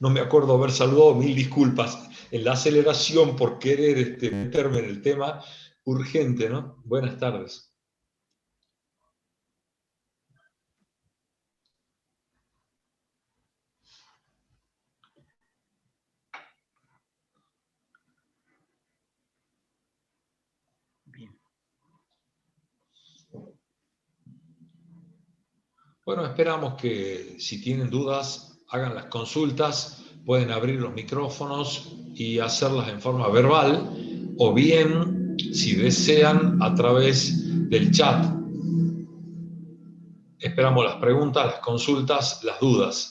no me acuerdo haber saludado, mil disculpas. En la aceleración por querer meterme en el tema urgente, ¿no? Buenas tardes. Bueno, esperamos que si tienen dudas, hagan las consultas, pueden abrir los micrófonos y hacerlas en forma verbal, o bien, si desean, a través del chat. Esperamos las preguntas, las consultas, las dudas.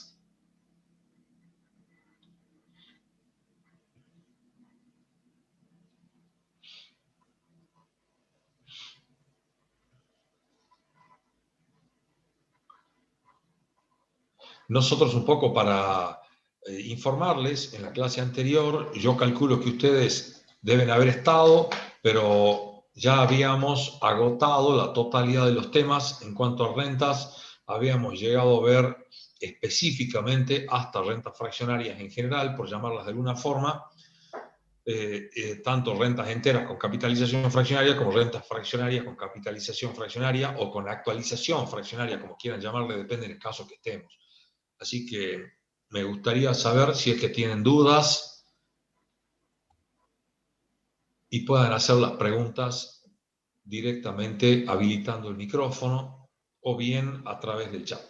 Nosotros un poco para informarles, en la clase anterior, yo calculo que ustedes deben haber estado, pero ya habíamos agotado la totalidad de los temas en cuanto a rentas, habíamos llegado a ver específicamente hasta rentas fraccionarias en general, por llamarlas de alguna forma, tanto rentas enteras con capitalización fraccionaria como rentas fraccionarias con capitalización fraccionaria o con actualización fraccionaria, como quieran llamarle, depende del caso que estemos. Así que me gustaría saber si es que tienen dudas y puedan hacer las preguntas directamente habilitando el micrófono o bien a través del chat.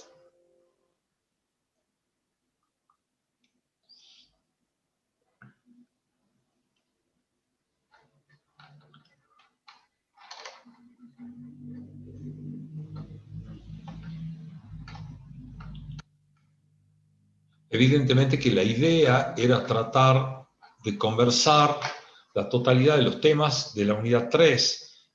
Evidentemente que la idea era tratar de conversar la totalidad de los temas de la unidad 3,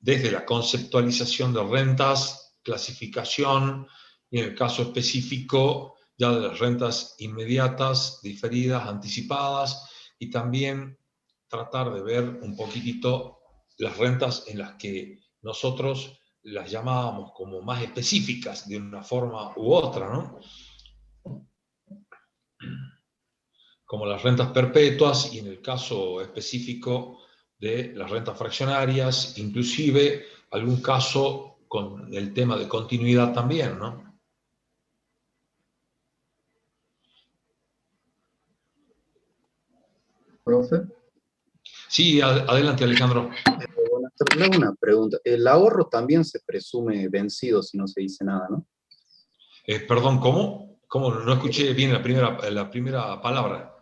desde la conceptualización de rentas, clasificación y en el caso específico ya de las rentas inmediatas, diferidas, anticipadas, y también tratar de ver un poquitito las rentas en las que nosotros las llamábamos como más específicas de una forma u otra, ¿no? Como las rentas perpetuas y en el caso específico de las rentas fraccionarias, inclusive algún caso con el tema de continuidad también, ¿no? Profe. Sí, adelante Alejandro. Bueno, le hago una pregunta. El ahorro también se presume vencido si no se dice nada, ¿no? Perdón, ¿cómo? ¿Cómo? No escuché bien la primera palabra.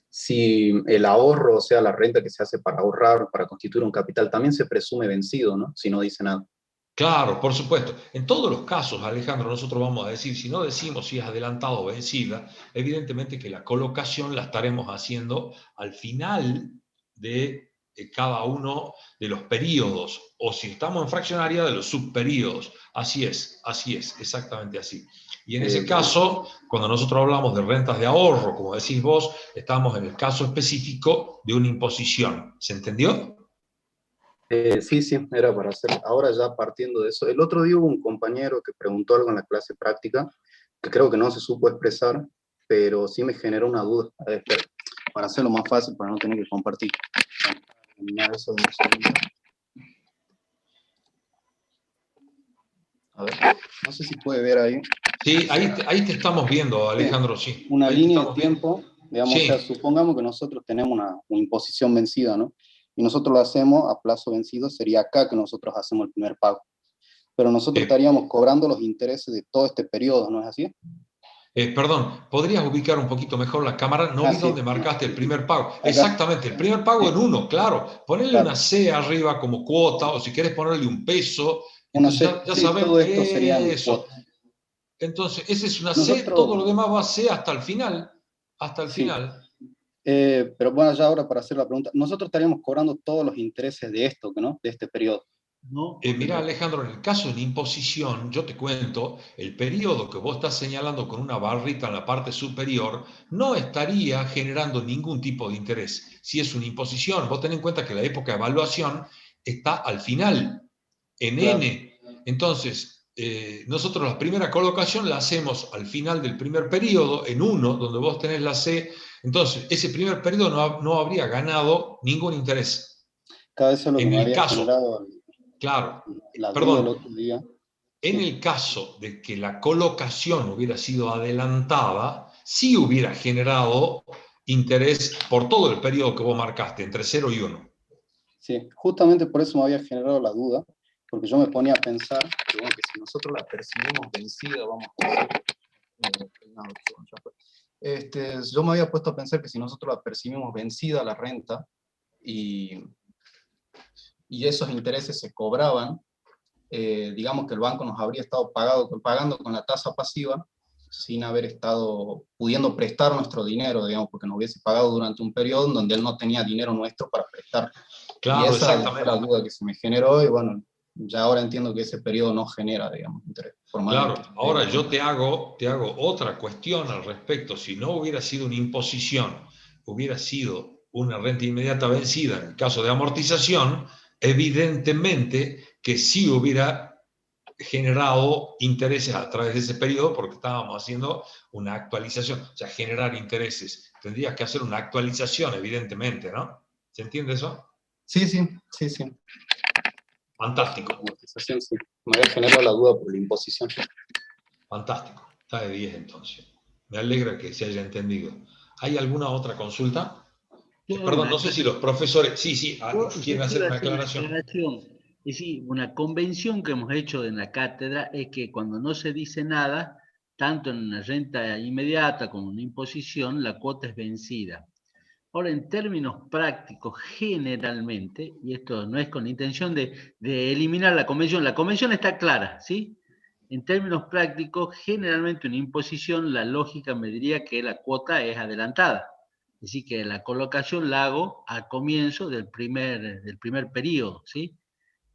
Si el ahorro, o sea, la renta que se hace para ahorrar, para constituir un capital, también se presume vencido, ¿no? Si no dice nada. Claro, por supuesto. En todos los casos, Alejandro, nosotros vamos a decir, si no decimos si es adelantado o vencida, evidentemente que la colocación la estaremos haciendo al final de cada uno de los periodos, o si estamos en fraccionaria, de los subperiodos. Así es, exactamente así. Y en ese caso, cuando nosotros hablamos de rentas de ahorro, como decís vos, estamos en el caso específico de una imposición. ¿Se entendió? Sí, era para hacer. Ahora ya partiendo de eso. El otro día hubo un compañero que preguntó algo en la clase práctica, que creo que no se supo expresar, pero sí me generó una duda. A ver, espera, para hacerlo más fácil, para no tener que compartir. Eso de un segundo. A ver, no sé si puede ver ahí. Sí, ahí te estamos viendo, Alejandro, sí. Una Ahí línea de tiempo, digamos, sí. o sea, supongamos que nosotros tenemos una imposición vencida, ¿no? Y nosotros lo hacemos a plazo vencido, sería acá que nosotros hacemos el primer pago. Pero nosotros estaríamos cobrando los intereses de todo este periodo, ¿no es así? Perdón, ¿podrías ubicar un poquito mejor la cámara? No vi Sí. dónde marcaste el primer pago. Acá. Exactamente, el primer pago en uno, claro. Ponerle Claro. una C arriba como cuota, o si quieres ponerle un peso. Una Entonces C, ya sí, sabemos todo esto sería eso. Entonces, esa es una C, nosotros, todo lo demás va a C hasta el final. Hasta el sí. final. Pero bueno, ya ahora para hacer la pregunta, nosotros estaríamos cobrando todos los intereses de esto, ¿no? De este periodo. No, mira, Alejandro, en el caso de la imposición, yo te cuento, el periodo que vos estás señalando con una barrita en la parte superior no estaría generando ningún tipo de interés. Si es una imposición, vos ten en cuenta que la época de evaluación está al final, en Claro. N. Entonces, nosotros la primera colocación la hacemos al final del primer periodo, en 1, donde vos tenés la C. Entonces, ese primer periodo no habría ganado ningún interés. Cada vez es lo que En me el había caso, generado claro, la duda el perdón, otro día. en Sí, el caso de que la colocación hubiera sido adelantada, sí hubiera generado interés por todo el periodo que vos marcaste, entre 0 y 1. sí, justamente por eso me había generado la duda, porque yo me ponía a pensar que, bueno, que si nosotros la percibimos vencida, vamos a decir, no, ya fue. Yo me había puesto a pensar que si nosotros la percibimos vencida la renta y esos intereses se cobraban, digamos que el banco nos habría estado pagando con la tasa pasiva sin haber estado pudiendo prestar nuestro dinero, digamos, porque nos hubiese pagado durante un periodo en donde él no tenía dinero nuestro para prestar. Y Claro, esa fue la exactamente. duda que se me generó, y bueno, ya ahora entiendo que ese periodo no genera, digamos, interés, por más de que Claro, esté ahora la yo renta. te hago otra cuestión al respecto. Si no hubiera sido una imposición, hubiera sido una renta inmediata vencida en el caso de amortización, evidentemente que sí hubiera generado intereses a través de ese periodo porque estábamos haciendo una actualización. O sea, generar intereses. Tendrías que hacer una actualización, evidentemente, ¿no? ¿Se entiende eso? Sí, sí, sí, sí. Caso de Fantástico, amortización, sí. Me había generado la duda por la imposición. fantástico. Está de 10 entonces. Me alegra que se haya entendido. ¿Hay alguna otra consulta? Yo hago Perdón, una no sé si los profesores, sí, sí, Yo quieren hacer quiero una hacer una aclaración. aclaración. Es decir, una convención que hemos hecho en la cátedra es que cuando no se dice nada, tanto en una renta inmediata como en una imposición, la cuota es vencida. Ahora, en términos prácticos, generalmente, y esto no es con la intención de eliminar la convención está clara, ¿sí? En términos prácticos, generalmente una imposición, la lógica me diría que la cuota es adelantada. Es decir, que la colocación la hago al comienzo del primer periodo, ¿sí?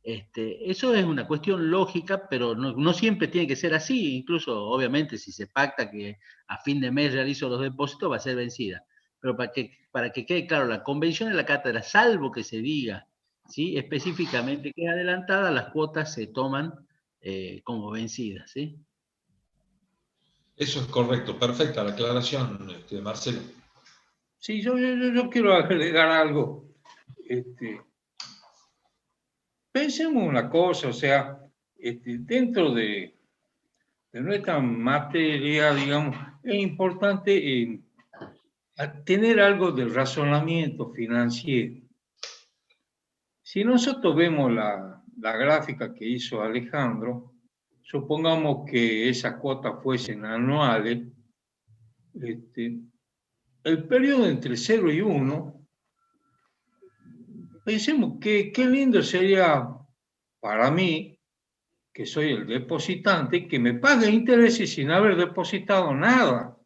Eso es una cuestión lógica, pero no siempre tiene que ser así. Incluso, obviamente, si se pacta que a fin de mes realizo los depósitos, va a ser vencida. Pero para que quede claro, la convención de la cátedra, salvo que se diga, ¿sí?, específicamente que es adelantada, las cuotas se toman como vencidas, ¿sí? Eso es correcto, perfecta la aclaración, Marcelo. Sí, yo quiero agregar algo. Pensemos una cosa, o sea, dentro de nuestra materia, digamos, es importante tener algo de razonamiento financiero. Si nosotros vemos la gráfica que hizo Alejandro, supongamos que esas cuotas fuesen anuales, el periodo entre 0 y 1, pensemos qué lindo sería para mí, que soy el depositante, que me pague intereses sin haber depositado nada.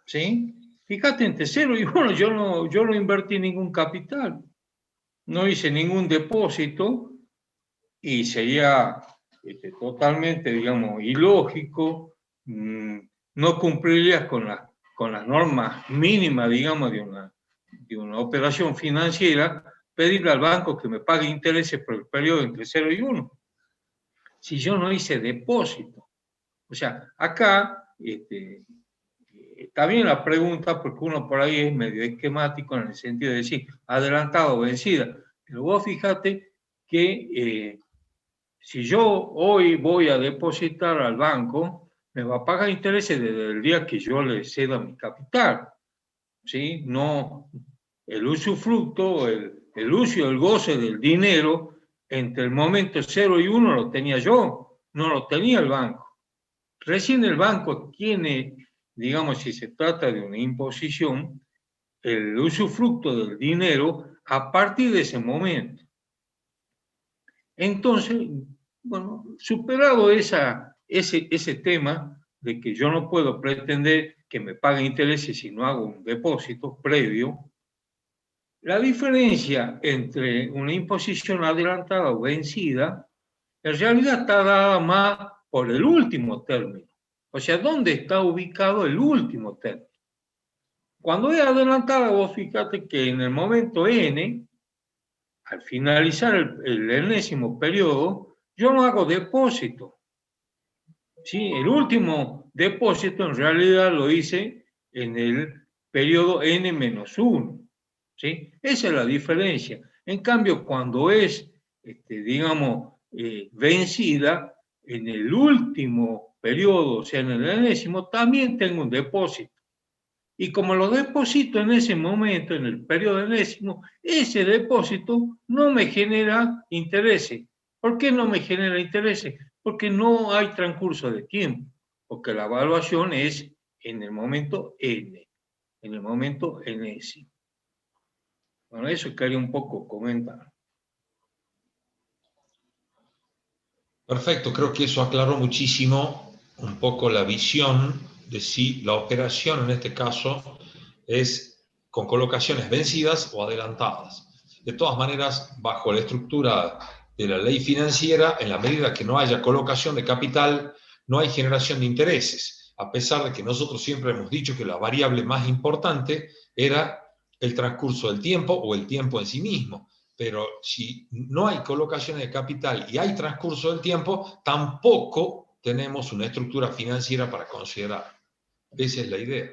¿Sí? Fíjate, entre 0 y 1 yo no invertí ningún capital, no hice ningún depósito y sería totalmente, digamos, ilógico, no cumplirías con las normas mínimas, digamos, de una operación financiera, pedirle al banco que me pague intereses por el periodo entre 0 y 1, si yo no hice depósito. O sea, acá está bien la pregunta porque uno por ahí es medio esquemático en el sentido de decir adelantado o vencida, pero vos fíjate que si yo hoy voy a depositar al banco, me va a pagar intereses desde el día que yo le ceda mi capital, ¿sí? No el usufructo, el uso y el goce del dinero entre el momento 0 y 1 lo tenía yo, no lo tenía el banco. Recién el banco tiene, digamos, si se trata de una imposición, el usufructo del dinero a partir de ese momento. Entonces, bueno, superado ese tema de que yo no puedo pretender que me paguen intereses si no hago un depósito previo, la diferencia entre una imposición adelantada o vencida en realidad está dada más por el último término. O sea, ¿dónde está ubicado el último término? Cuando es adelantada, vos fíjate que en el momento N, al finalizar el enésimo periodo, yo no hago depósito. ¿Sí? El último depósito en realidad lo hice en el periodo N-1. ¿Sí? Esa es la diferencia. En cambio, cuando es, digamos, vencida, en el último periodo, o sea, en el enésimo, también tengo un depósito. Y como lo deposito en ese momento, en el periodo enésimo, ese depósito no me genera intereses. ¿Por qué no me genera intereses? Porque no hay transcurso de tiempo, porque la evaluación es en el momento N, en el momento enésimo. Bueno, eso quería un poco comentar. Perfecto, creo que eso aclaró muchísimo un poco la visión de si la operación en este caso es con colocaciones vencidas o adelantadas. De todas maneras, bajo la estructura de la ley financiera, en la medida que no haya colocación de capital, no hay generación de intereses, a pesar de que nosotros siempre hemos dicho que la variable más importante era el transcurso del tiempo o el tiempo en sí mismo. Pero si no hay colocación de capital y hay transcurso del tiempo, tampoco tenemos una estructura financiera para considerar. Esa es la idea.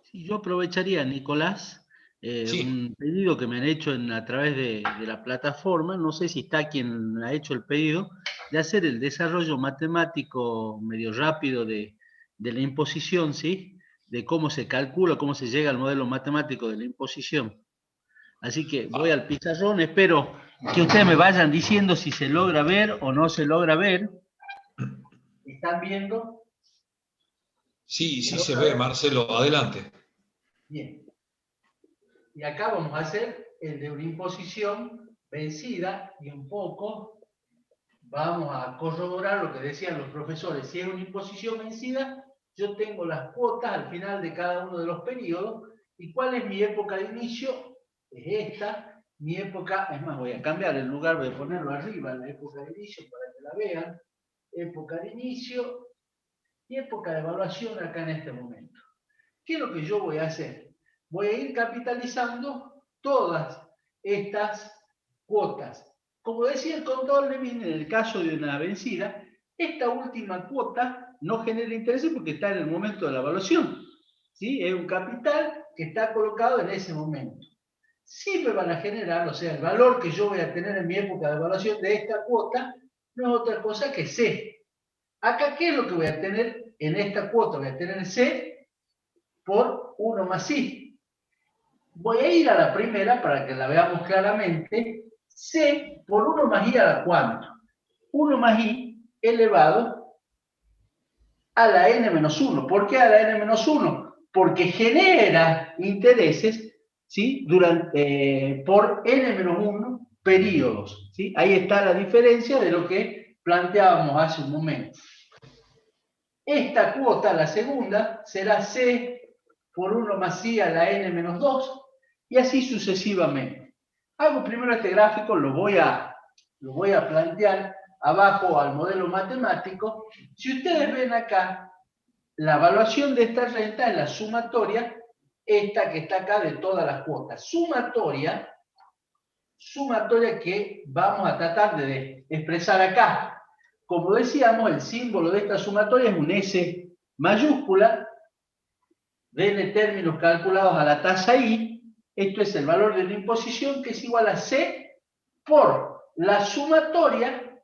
Sí, yo aprovecharía, Nicolás, Sí, un pedido que me han hecho a través de la plataforma, no sé si está quien ha hecho el pedido, de hacer el desarrollo matemático medio rápido de la imposición, ¿sí? De cómo se calcula, cómo se llega al modelo matemático de la imposición. Así que voy al pizarrón, espero que ustedes me vayan diciendo si se logra ver o no se logra ver. ¿Están viendo? sí, sí se ve, Marcelo, adelante. Bien. Y acá vamos a hacer el de una imposición vencida y un poco vamos a corroborar lo que decían los profesores. Si es una imposición vencida, yo tengo las cuotas al final de cada uno de los periodos. ¿Y cuál es mi época de inicio? Es esta. Mi época, es más, voy a cambiar el lugar, voy a ponerlo arriba, la época de inicio para que la vean. Época de inicio y época de evaluación acá en este momento. ¿Qué es lo que yo voy a hacer? Voy a ir capitalizando todas estas cuotas. Como decía el contador Levin, en el caso de una vencida, esta última cuota no genera intereses porque está en el momento de la evaluación. ¿Sí? Es un capital que está colocado en ese momento. Sí me van a generar, o sea, el valor que yo voy a tener en mi época de evaluación de esta cuota no es otra cosa que C. Acá, ¿qué es lo que voy a tener en esta cuota? Voy a tener C por 1 más I. Voy a ir a la primera para que la veamos claramente. C por 1 más I a la cuánto. 1 más I elevado a la n menos 1. ¿Por qué a la n menos 1? Porque genera intereses, ¿sí? Por n menos 1 periodos. ¿Sí? Ahí está la diferencia de lo que planteábamos hace un momento. Esta cuota, la segunda, será C por 1 más I a la n menos 2, y así sucesivamente. Hago primero este gráfico, lo voy a plantear abajo al modelo matemático. Si ustedes ven acá, la evaluación de esta renta es la sumatoria, esta que está acá de todas las cuotas. Sumatoria que vamos a tratar de expresar acá. Como decíamos, el símbolo de esta sumatoria es un S mayúscula, de N términos calculados a la tasa I. Esto es el valor de la imposición, que es igual a C por la sumatoria,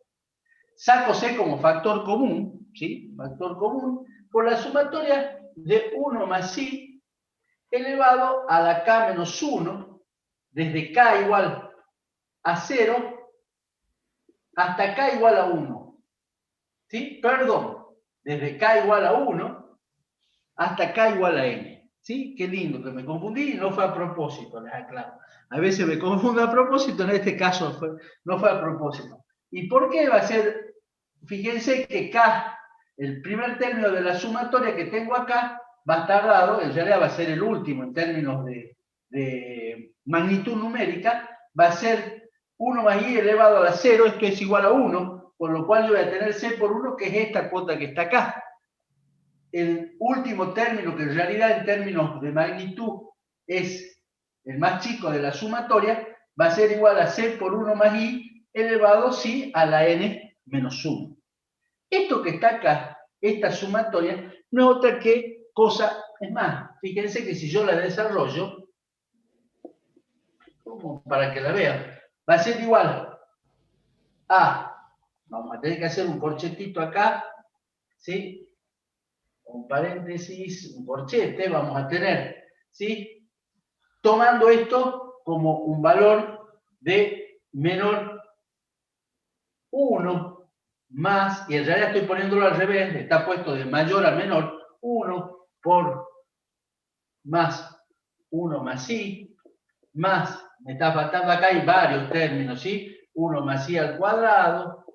saco C como factor común, ¿sí? Factor común, por la sumatoria de 1 más I elevado a la K menos 1, desde K igual a 0 hasta K igual a 1. ¿Sí? Perdón, desde K igual a 1 hasta K igual a N. ¿Sí? Qué lindo, que me confundí y no fue a propósito, les aclaro. A veces me confundo a propósito, en este caso no fue a propósito. ¿Y por qué va a ser? Fíjense que K, el primer término de la sumatoria que tengo acá, va a estar dado, en realidad va a ser el último en términos de magnitud numérica, va a ser 1 más I elevado a la 0, esto es igual a 1, con lo cual yo voy a tener C por 1, que es esta cuota que está acá. El último término, que en realidad en términos de magnitud es el más chico de la sumatoria, va a ser igual a C por 1 más I elevado, sí, a la N menos 1. Esto que está acá, esta sumatoria, no es otra que cosa, es más, fíjense que si yo la desarrollo, como para que la vean, va a ser igual a, vamos a tener que hacer un corchetito acá, ¿sí? Un paréntesis, un corchete, vamos a tener, ¿sí? Tomando esto como un valor de menor 1 más, y en realidad estoy poniéndolo al revés, está puesto de mayor a menor, 1 por más 1 más I, más, me está faltando acá, hay varios términos, ¿sí? 1 más I al cuadrado,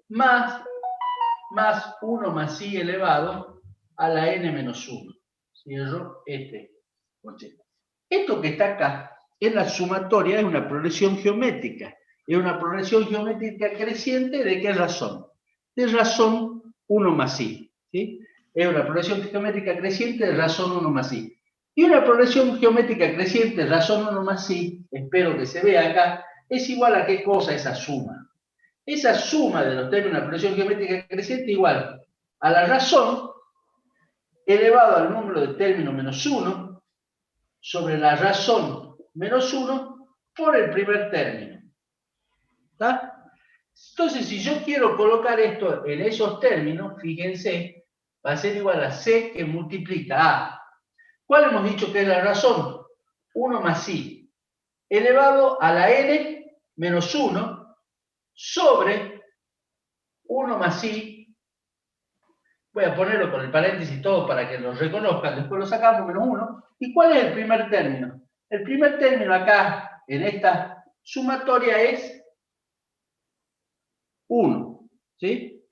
más 1 más I elevado a la N menos 1. Cierro este corchete. Esto que está acá, en la sumatoria, es una progresión geométrica. Es una progresión geométrica creciente, ¿de qué razón? De razón 1 más I. ¿Sí? Es una progresión geométrica creciente de razón 1 más I. Y una progresión geométrica creciente de razón 1 más I, espero que se vea acá, es igual a qué cosa esa suma. Esa suma de los términos de una progresión geométrica creciente igual a la razón elevado al número de términos menos 1 sobre la razón menos 1 por el primer término. ¿Está? Entonces, si yo quiero colocar esto en esos términos, fíjense, va a ser igual a C que multiplica a. ¿Cuál hemos dicho que es la razón? 1 más I elevado a la N menos 1 sobre 1 más I. Voy a ponerlo con el paréntesis todo para que lo reconozcan, después lo sacamos, menos 1. ¿Y cuál es el primer término? El primer término acá, en esta sumatoria, es 1. ¿Sí?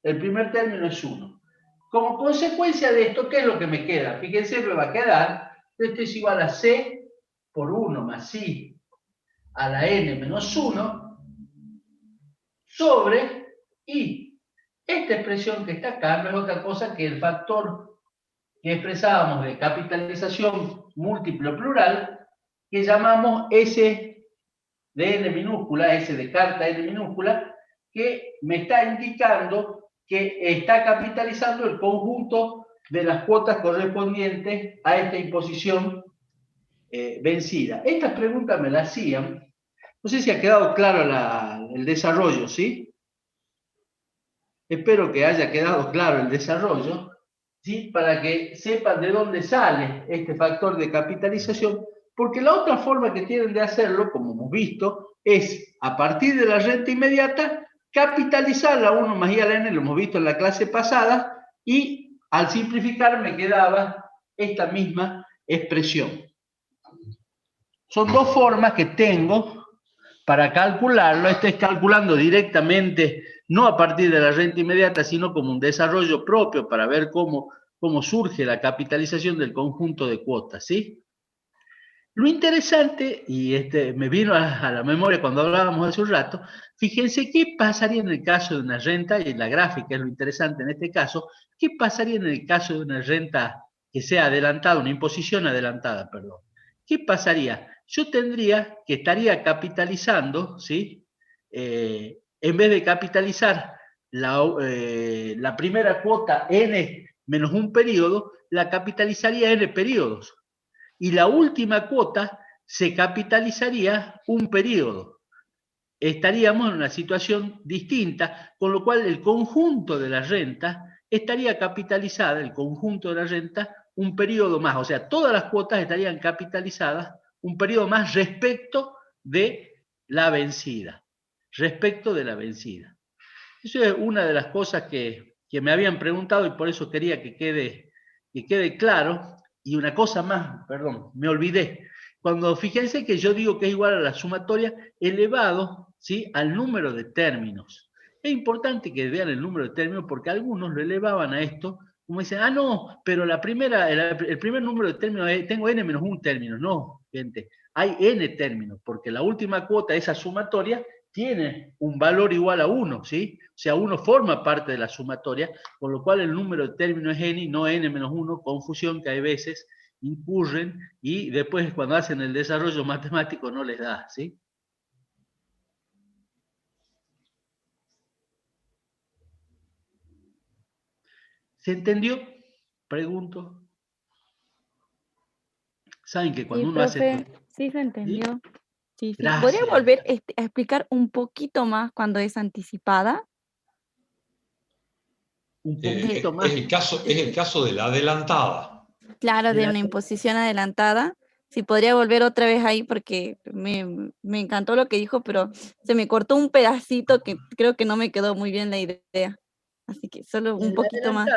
El primer término es 1. Como consecuencia de esto, ¿qué es lo que me queda? Fíjense, me va a quedar, esto es igual a C por 1 más I a la N menos 1 sobre I. Esta expresión que está acá no es otra cosa que el factor que expresábamos de capitalización múltiple o plural, que llamamos S de N minúscula, S de carta N minúscula, que me está indicando que está capitalizando el conjunto de las cuotas correspondientes a esta imposición vencida. Estas preguntas me las hacían, no sé si ha quedado claro el desarrollo, ¿sí? Espero que haya quedado claro el desarrollo, ¿sí? Para que sepan de dónde sale este factor de capitalización, porque la otra forma que tienen de hacerlo, como hemos visto, es a partir de la renta inmediata, capitalizar la 1 más I a la N, lo hemos visto en la clase pasada, y al simplificar me quedaba esta misma expresión. Son dos formas que tengo para calcularlo. Este es calculando directamente, no a partir de la renta inmediata, sino como un desarrollo propio para ver cómo surge la capitalización del conjunto de cuotas, ¿sí? Lo interesante, y me vino a la memoria cuando hablábamos hace un rato, fíjense qué pasaría en el caso de una renta, y la gráfica es lo interesante en este caso, qué pasaría en el caso de una renta que sea adelantada, una imposición adelantada, perdón. ¿Qué pasaría? Yo estaría capitalizando, ¿sí? En vez de capitalizar la primera cuota N menos un periodo, la capitalizaría N periodos. Y la última cuota se capitalizaría un periodo. Estaríamos en una situación distinta, con lo cual el conjunto de la renta estaría capitalizada, el conjunto de la renta, un periodo más. O sea, todas las cuotas estarían capitalizadas un periodo más respecto de la vencida. Respecto de la vencida. Eso es una de las cosas que me habían preguntado y por eso quería que quede claro. Y una cosa más, perdón, me olvidé. Cuando fíjense que yo digo que es igual a la sumatoria elevado, ¿sí?, al número de términos. Es importante que vean el número de términos porque algunos lo elevaban a esto, como dicen, no, pero el primer número de términos, tengo n menos un término. No, gente, hay n términos, porque la última cuota, esa sumatoria, tiene un valor igual a 1, ¿sí? O sea, 1 forma parte de la sumatoria, con lo cual el número de términos es n y no n menos 1, confusión que hay veces, incurren y después cuando hacen el desarrollo matemático no les da, ¿sí? ¿Se entendió? Pregunto. Saben que cuando Sí, uno hace... profe, sí se ¿Sí? entendió. Sí, sí. ¿Podría Gracias. volver a explicar un poquito más cuando es anticipada? Un poquito más. Es el caso de la adelantada. Claro, de una imposición adelantada. Si podría volver otra vez ahí porque me encantó lo que dijo, pero se me cortó un pedacito que creo que no me quedó muy bien la idea. Así que solo un poquito más.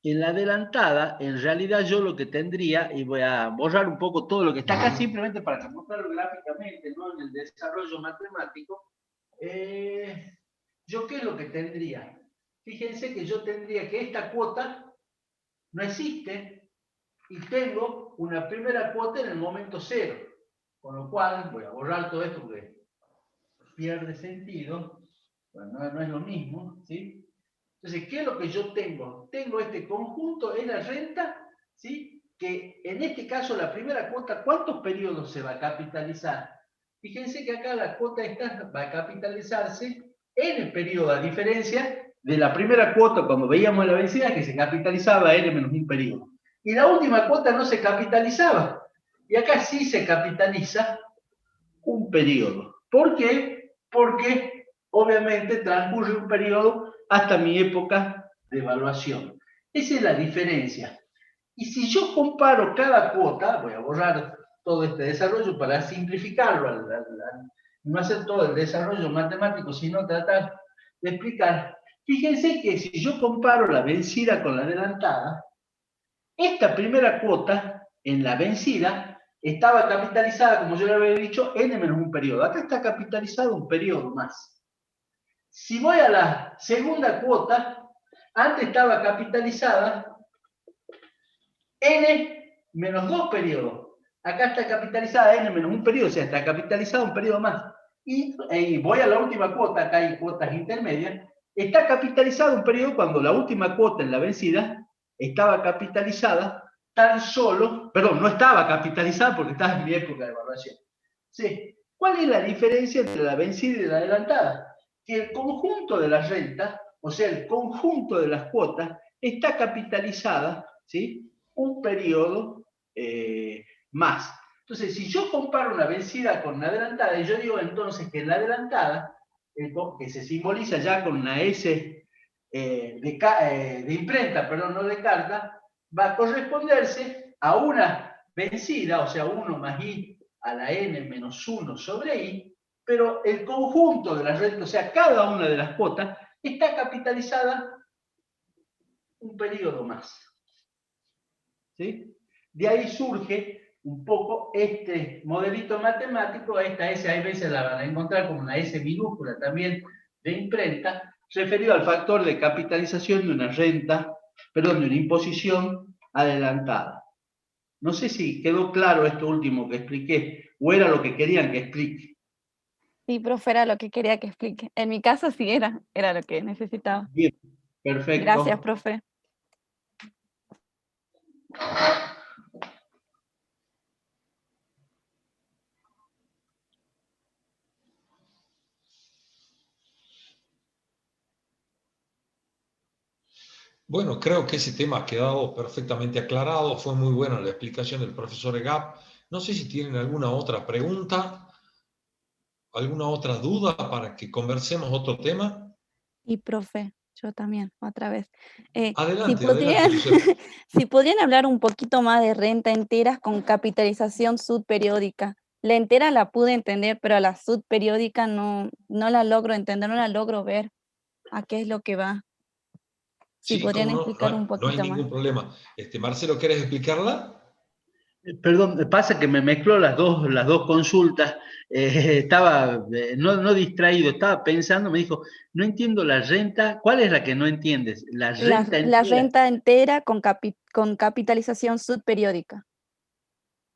En la adelantada, en realidad yo lo que tendría, y voy a borrar un poco todo lo que está acá simplemente para mostrarlo gráficamente, no en el desarrollo matemático, ¿yo qué es lo que tendría? Fíjense que yo tendría que esta cuota no existe y tengo una primera cuota en el momento cero, con lo cual voy a borrar todo esto porque pierde sentido, bueno, no es lo mismo, ¿sí? Entonces, ¿qué es lo que yo tengo? Tengo este conjunto en la renta, ¿sí? Que en este caso la primera cuota, ¿cuántos periodos se va a capitalizar? Fíjense que acá la cuota esta va a capitalizarse en el periodo, a diferencia de la primera cuota cuando veíamos la vencida que se capitalizaba n menos un periodo. Y la última cuota no se capitalizaba. Y acá sí se capitaliza un periodo. ¿Por qué? Porque obviamente transcurre un periodo hasta mi época de evaluación. Esa es la diferencia. Y si yo comparo cada cuota, voy a borrar todo este desarrollo para simplificarlo, no hacer todo el desarrollo matemático, sino tratar de explicar. Fíjense que si yo comparo la vencida con la adelantada, esta primera cuota en la vencida estaba capitalizada, como yo le había dicho, n menos un periodo. Acá está capitalizado un periodo más. Si voy a la segunda cuota, antes estaba capitalizada n menos 2 periodos. Acá está capitalizada n menos un periodo, o sea, está capitalizado un periodo más. Y voy a la última cuota, acá hay cuotas intermedias, está capitalizado un periodo cuando la última cuota en la vencida estaba capitalizada tan solo, perdón, no estaba capitalizada porque estaba en mi época de evaluación. Sí. ¿Cuál es la diferencia entre la vencida y la adelantada? Que el conjunto de las rentas, o sea, el conjunto de las cuotas, está capitalizada, ¿sí? Un periodo más. Entonces, si yo comparo una vencida con una adelantada, y yo digo entonces que en la adelantada, que se simboliza ya con una S de imprenta, perdón, no de carta, va a corresponderse a una vencida, o sea, 1 más I a la N menos 1 sobre I, pero el conjunto de las rentas, o sea, cada una de las cuotas, está capitalizada un periodo más. ¿Sí? De ahí surge un poco este modelito matemático, esta S, hay veces la van a encontrar como una S minúscula también de imprenta, referido al factor de capitalización de una renta, perdón, de una imposición adelantada. No sé si quedó claro esto último que expliqué, o era lo que querían que explique. Sí, profe, era lo que quería que explique. En mi caso sí era lo que necesitaba. Bien, perfecto. Gracias, profe. Bueno, creo que ese tema ha quedado perfectamente aclarado. Fue muy buena la explicación del profesor Egap. No sé si tienen alguna otra pregunta, alguna otra duda para que conversemos otro tema. Y profe, yo también, otra vez. Adelante, adelante, Lucero. Si podrían hablar un poquito más de renta enteras con capitalización subperiódica. La entera la pude entender, pero a la subperiódica no la logro entender, no la logro ver a qué es lo que va. Si Sí, podrían cómo no, explicar un no hay poquito más. ningún problema. Marcelo, ¿querés explicarla? Perdón, pasa que me mezcló las dos consultas. Estaba no distraído, estaba pensando, me dijo, no entiendo la renta. ¿Cuál es la que no entiendes? La renta La entera. renta entera con capitalización subperiódica.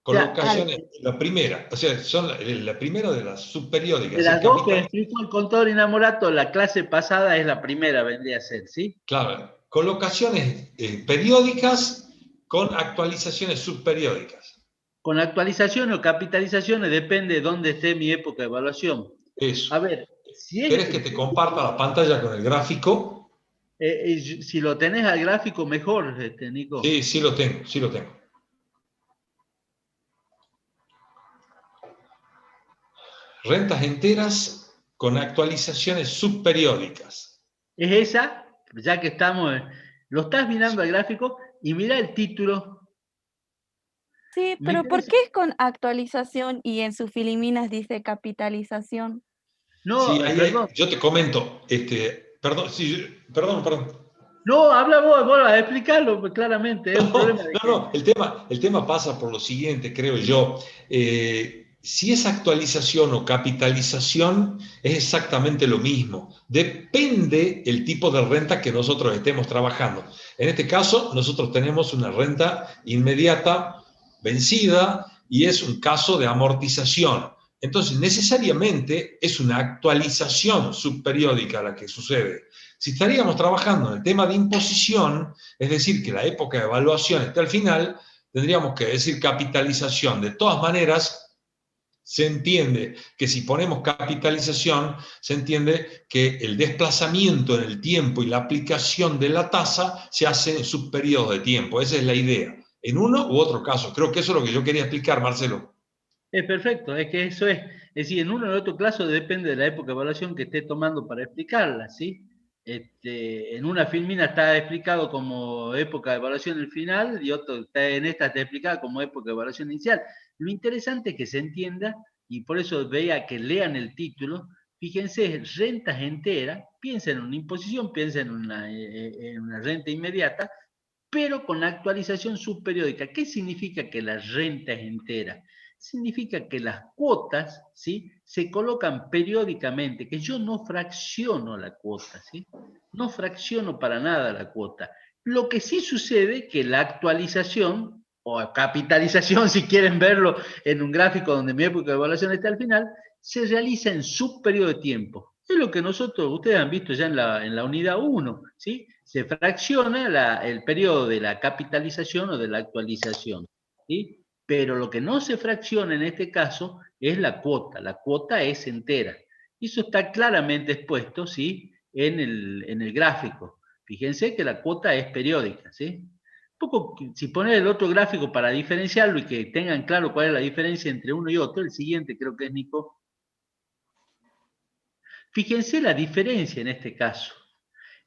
Colocaciones, la primera, o sea, son la primera de las subperiódicas. De las dos que explicó el contador Inamorato, la clase pasada es la primera, vendría a ser, ¿sí? Claro, colocaciones periódicas Con actualizaciones subperiódicas. Con actualizaciones o capitalizaciones depende de dónde esté mi época de evaluación. Eso. A ver, si es ¿Querés que te comparta la pantalla con el gráfico? si lo tenés al gráfico, mejor, Nico. Sí, sí lo tengo, sí lo tengo. Rentas enteras con actualizaciones subperiódicas. Es esa, ya que estamos, lo estás mirando al gráfico y mira el título. Sí, Me pero ¿por interesa. qué es con actualización y en sus filiminas dice capitalización? No, Sí, perdón. yo te comento, perdón, sí, perdón. No, habla vos vas a explicarlo claramente. Es un problema de que. No, el tema pasa por lo siguiente, creo yo. Si es actualización o capitalización, es exactamente lo mismo. Depende el tipo de renta que nosotros estemos trabajando. En este caso, nosotros tenemos una renta inmediata, vencida, y es un caso de amortización. Entonces, necesariamente es una actualización subperiódica la que sucede. Si estaríamos trabajando en el tema de imposición, es decir, que la época de evaluación está al final, tendríamos que decir capitalización. De todas maneras, se entiende que si ponemos capitalización, se entiende que el desplazamiento en el tiempo y la aplicación de la tasa se hace en subperiodos de tiempo. Esa es la idea, en uno u otro caso. Creo que eso es lo que yo quería explicar, Marcelo. Es perfecto, es que eso es. Es decir, en uno o en otro caso depende de la época de evaluación que esté tomando para explicarla, ¿sí? En una filmina está explicado como época de evaluación el final y en esta está explicada como época de evaluación inicial. Lo interesante es que se entienda, y por eso veía que lean el título, fíjense, rentas enteras, piensen en una imposición, piensen en una renta inmediata, pero con actualización subperiódica. ¿Qué significa que la renta es entera? Significa que las cuotas, ¿sí?, se colocan periódicamente, que yo no fracciono la cuota, ¿sí? No fracciono para nada la cuota. Lo que sí sucede es que la actualización, o capitalización, si quieren verlo en un gráfico donde mi época de evaluación está al final, se realiza en subperiodo de tiempo. Es lo que ustedes han visto ya en la unidad 1, ¿sí? Se fracciona el periodo de la capitalización o de la actualización, ¿sí? Pero lo que no se fracciona en este caso es la cuota es entera. Y eso está claramente expuesto, ¿sí?, en el gráfico. Fíjense que la cuota es periódica, ¿sí? Un poco, si poner el otro gráfico para diferenciarlo y que tengan claro cuál es la diferencia entre uno y otro, el siguiente creo que es Nico. Fíjense la diferencia en este caso.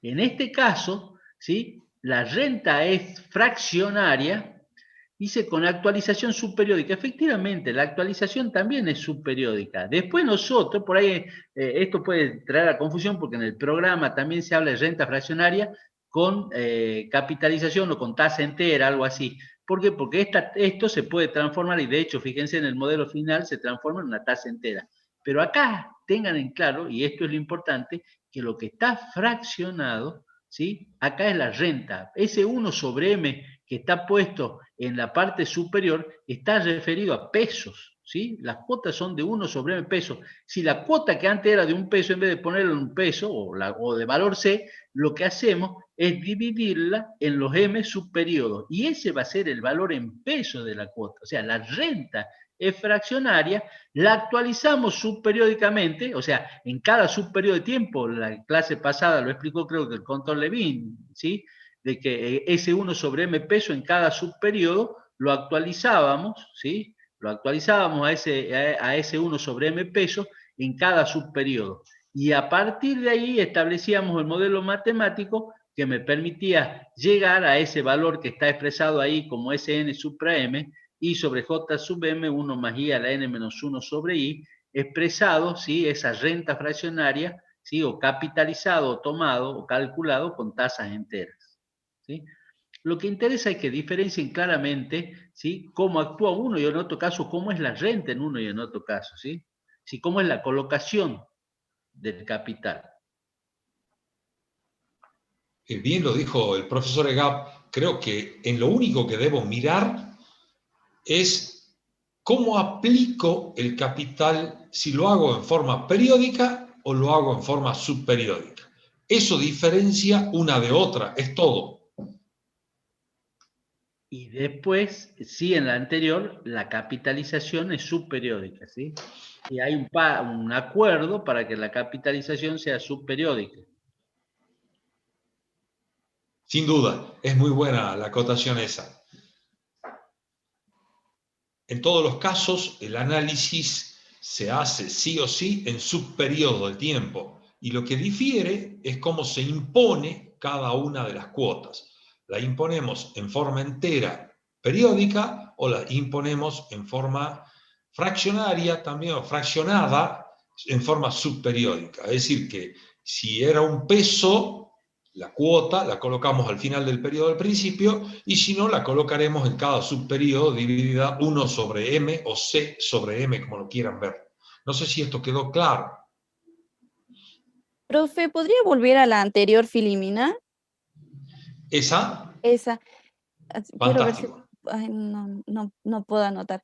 En este caso, ¿sí?, la renta es fraccionaria, dice con actualización subperiódica. Efectivamente, la actualización también es subperiódica. Después nosotros, por ahí, esto puede traer a confusión porque en el programa también se habla de renta fraccionaria con capitalización o con tasa entera, algo así. ¿Por qué? Porque esto se puede transformar y de hecho, fíjense, en el modelo final se transforma en una tasa entera. Pero acá tengan en claro, y esto es lo importante, que lo que está fraccionado, ¿sí?, acá es la renta. Ese 1 sobre M que está puesto en la parte superior está referido a pesos, ¿sí? Las cuotas son de 1 sobre M pesos. Si la cuota que antes era de 1 peso, en vez de ponerla en 1 peso o de valor C, lo que hacemos es dividirla en los M subperiodos. Y ese va a ser el valor en pesos de la cuota. O sea, la renta es fraccionaria, la actualizamos subperiódicamente, o sea, en cada subperiodo de tiempo. La clase pasada lo explicó, creo que el Contor Levin, ¿sí?, de que ese 1 sobre M peso en cada subperiodo lo actualizábamos, ¿sí? Lo actualizábamos a ese 1 sobre M peso en cada subperiodo. Y a partir de ahí establecíamos el modelo matemático que me permitía llegar a ese valor que está expresado ahí como Sn supra M, I sobre J sub M, 1 más I a la N menos 1 sobre I, expresado, ¿sí?, esa renta fraccionaria, ¿sí?, o capitalizado, o tomado, o calculado con tasas enteras, ¿sí? Lo que interesa es que diferencien claramente, ¿sí?, cómo actúa uno y en otro caso, cómo es la renta en uno y en otro caso, ¿sí? ¿Sí? Cómo es la colocación del capital. Bien lo dijo el profesor Egap, creo que en lo único que debo mirar es cómo aplico el capital, si lo hago en forma periódica o lo hago en forma subperiódica. Eso diferencia una de otra, es todo. Y después, sí, en la anterior, la capitalización es subperiódica, ¿sí? Y hay un acuerdo para que la capitalización sea subperiódica. Sin duda, es muy buena la acotación esa. En todos los casos, el análisis se hace sí o sí en subperiodo de tiempo, y lo que difiere es cómo se impone cada una de las cuotas. La imponemos en forma entera periódica o la imponemos en forma fraccionaria también, o fraccionada en forma subperiódica. Es decir, que si era un peso, la cuota la colocamos al final del periodo del principio, y si no, la colocaremos en cada subperiodo dividida 1 sobre m o c sobre m, como lo quieran ver. No sé si esto quedó claro. Profe, ¿podría volver a la anterior Filomena? ¿Esa? Esa. Quiero ver si... Fantástico. Ay, no puedo anotar.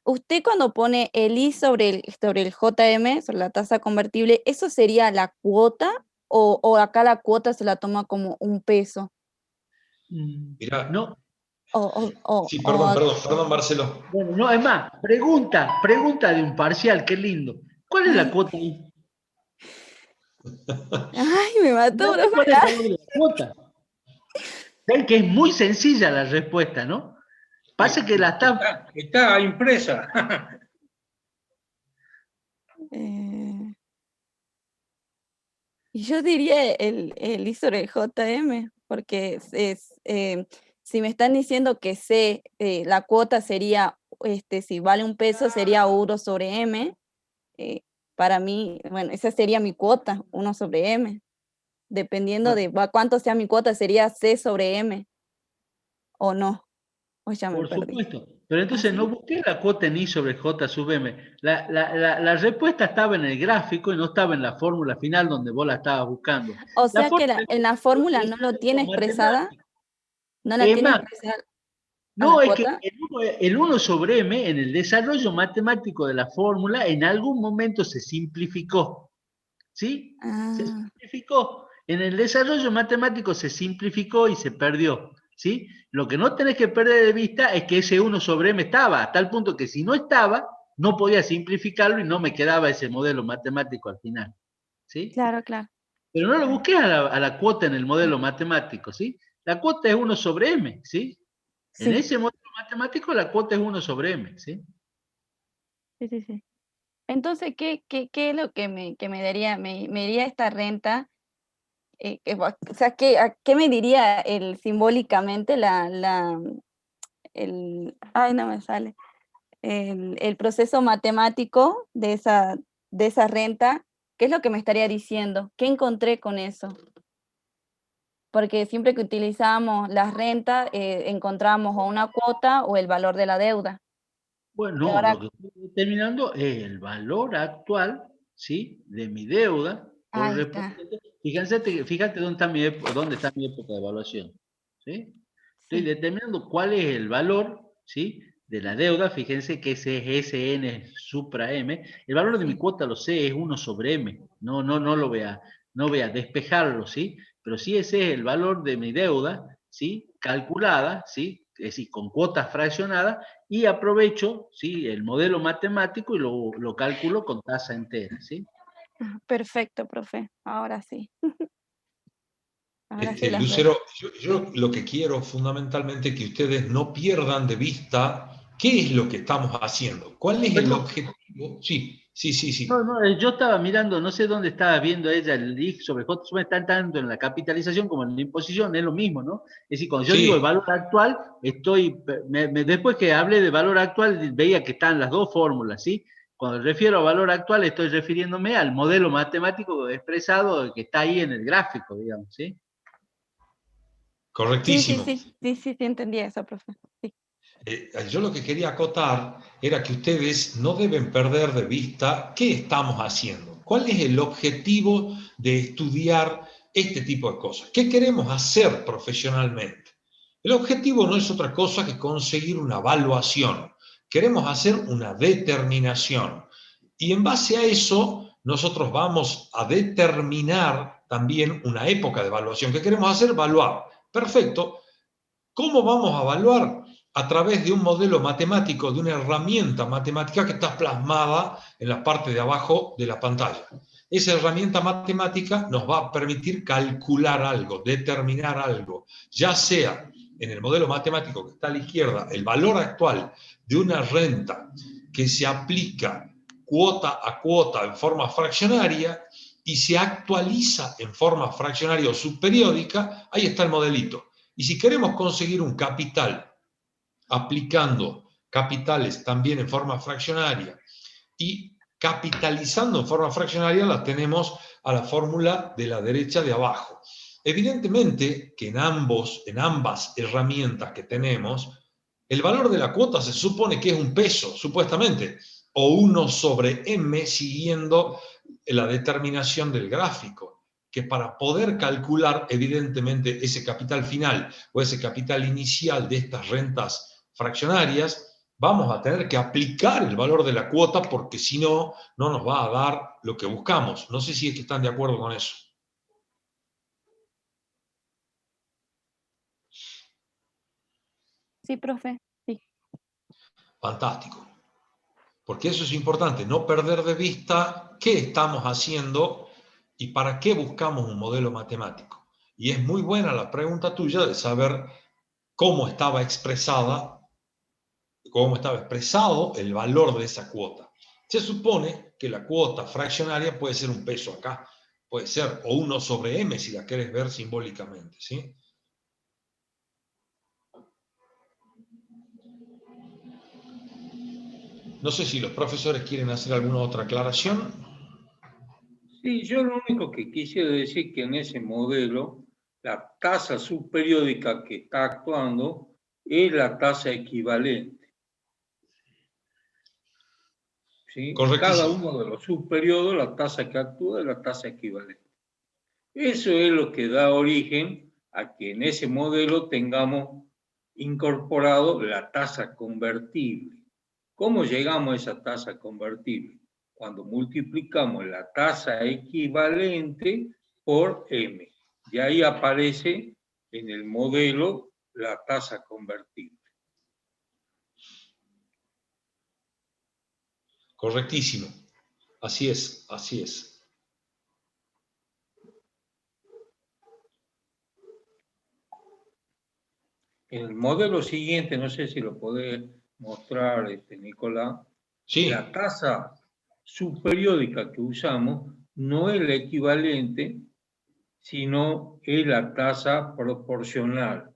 Usted cuando pone el I sobre el JM, sobre la tasa convertible, ¿eso sería la cuota? ¿O acá la cuota se la toma como un peso? Mirá, No, sí, perdón, Marcelo. bueno, no, es más, pregunta de un parcial, qué lindo. ¿Cuál es la cuota ahí? Ay, me mató, ¿Cuál profe. es el valor de la cuota? Ven que es muy sencilla la respuesta, ¿no? Pasa que la está... Está impresa. Y yo diría el I sobre el JM, porque si me están diciendo que C, la cuota sería, si vale un peso, sería 1 sobre M. Para mí, bueno, esa sería mi cuota, 1 sobre M. Dependiendo de cuánto sea mi cuota, sería C sobre M. ¿O no? O ya me Por perdí. supuesto. Pero entonces ¿Sí? no busqué la cuota en I sobre J sub M. La respuesta estaba en el gráfico y no estaba en la fórmula final donde vos la estabas buscando. O La sea que fórmula en la fórmula es no lo tiene expresada, matemática. no la Es tiene más, expresada a la no, es que cuota. el 1 sobre M en el desarrollo matemático de la fórmula en algún momento se simplificó. ¿Sí? Se Ah, simplificó. En el desarrollo matemático se simplificó y se perdió. ¿Sí? Lo que no tenés que perder de vista es que ese 1 sobre M estaba, a tal punto que si no estaba, no podía simplificarlo y no me quedaba ese modelo matemático al final. ¿Sí? claro, claro. Pero no lo busqué a la cuota en el modelo matemático, ¿sí? La cuota es 1 sobre M, ¿sí? En Sí, ese modelo matemático la cuota es 1 sobre M, ¿sí? sí. Entonces, ¿qué es lo que me daría, me diría esta renta? O sea, ¿qué me diría simbólicamente ay, no me sale, el proceso matemático de esa renta? ¿Qué es lo que me estaría diciendo? ¿Qué encontré con eso? Porque siempre que utilizamos las rentas, encontramos o una cuota o el valor de la deuda. Bueno, Y no, ahora, lo que estoy determinando es el valor actual, ¿sí? De mi deuda ahí está. correspondiente. Fíjate dónde está mi época de evaluación, ¿sí? Estoy Sí. determinando cuál es el valor, ¿sí? De la deuda. Fíjense que ese es SN supra M. El valor de mi Sí. cuota, lo sé, es 1 sobre M. No no voy a despejarlo, ¿sí? Pero sí ese es el valor de mi deuda, ¿sí? Calculada, ¿sí? Es decir, con cuotas fraccionadas, y aprovecho, ¿sí? El modelo matemático y lo calculo con tasa entera, ¿sí? Perfecto, profe. Ahora sí. Ahora sí las veo. Lucero, yo lo que quiero fundamentalmente es que ustedes no pierdan de vista qué es lo que estamos haciendo, cuál es el Bueno, objetivo. Sí. no, yo estaba mirando, no sé dónde estaba viendo ella el I sobre J, está tanto en la capitalización como en la imposición, es lo mismo, ¿no? Es decir, cuando yo digo el Sí, valor actual, después que hablé de valor actual, veía que están las dos fórmulas, ¿sí? Cuando refiero a valor actual, estoy refiriéndome al modelo matemático expresado que está ahí en el gráfico, digamos, ¿sí? correctísimo. Sí, entendí eso, profe. Sí. Yo lo que quería acotar era que ustedes no deben perder de vista qué estamos haciendo, cuál es el objetivo de estudiar este tipo de cosas, qué queremos hacer profesionalmente. El objetivo no es otra cosa que conseguir una evaluación, queremos hacer una determinación, y en base a eso nosotros vamos a determinar también una época de evaluación. ¿Qué queremos hacer? Evaluar. Perfecto. ¿Cómo vamos a evaluar? A través de un modelo matemático, de una herramienta matemática que está plasmada en la parte de abajo de la pantalla. Esa herramienta matemática nos va a permitir calcular algo, determinar algo, ya sea en el modelo matemático que está a la izquierda, el valor actual de una renta que se aplica cuota a cuota en forma fraccionaria y se actualiza en forma fraccionaria o subperiódica, ahí está el modelito. Y si queremos conseguir un capital aplicando capitales también en forma fraccionaria y capitalizando en forma fraccionaria, la tenemos a la fórmula de la derecha de abajo. Evidentemente que en ambas herramientas que tenemos, el valor de la cuota se supone que es un peso, supuestamente, o 1 sobre m siguiendo la determinación del gráfico, que para poder calcular evidentemente ese capital final o ese capital inicial de estas rentas fraccionarias, vamos a tener que aplicar el valor de la cuota porque si no, no nos va a dar lo que buscamos. No sé si es que están de acuerdo con eso. Sí, profe. Sí. Fantástico. Porque eso es importante, no perder de vista qué estamos haciendo y para qué buscamos un modelo matemático. Y es muy buena la pregunta tuya de saber cómo estaba expresado el valor de esa cuota. Se supone que la cuota fraccionaria puede ser un peso acá, puede ser o 1 sobre m si la querés ver simbólicamente, ¿sí? No sé si los profesores quieren hacer alguna otra aclaración. Sí, yo lo único que quisiera decir que en ese modelo, la tasa subperiódica que está actuando es la tasa equivalente. ¿Sí? En cada uno de los subperiodos, la tasa que actúa es la tasa equivalente. Eso es lo que da origen a que en ese modelo tengamos incorporado la tasa convertible. ¿Cómo llegamos a esa tasa convertible? Cuando multiplicamos la tasa equivalente por m. Y ahí aparece en el modelo la tasa convertible. Correctísimo. Así es, así es. El modelo siguiente, no sé si lo podés mostrar, Nicolás. Sí. La tasa subperiódica que usamos no es la equivalente, sino es la tasa proporcional.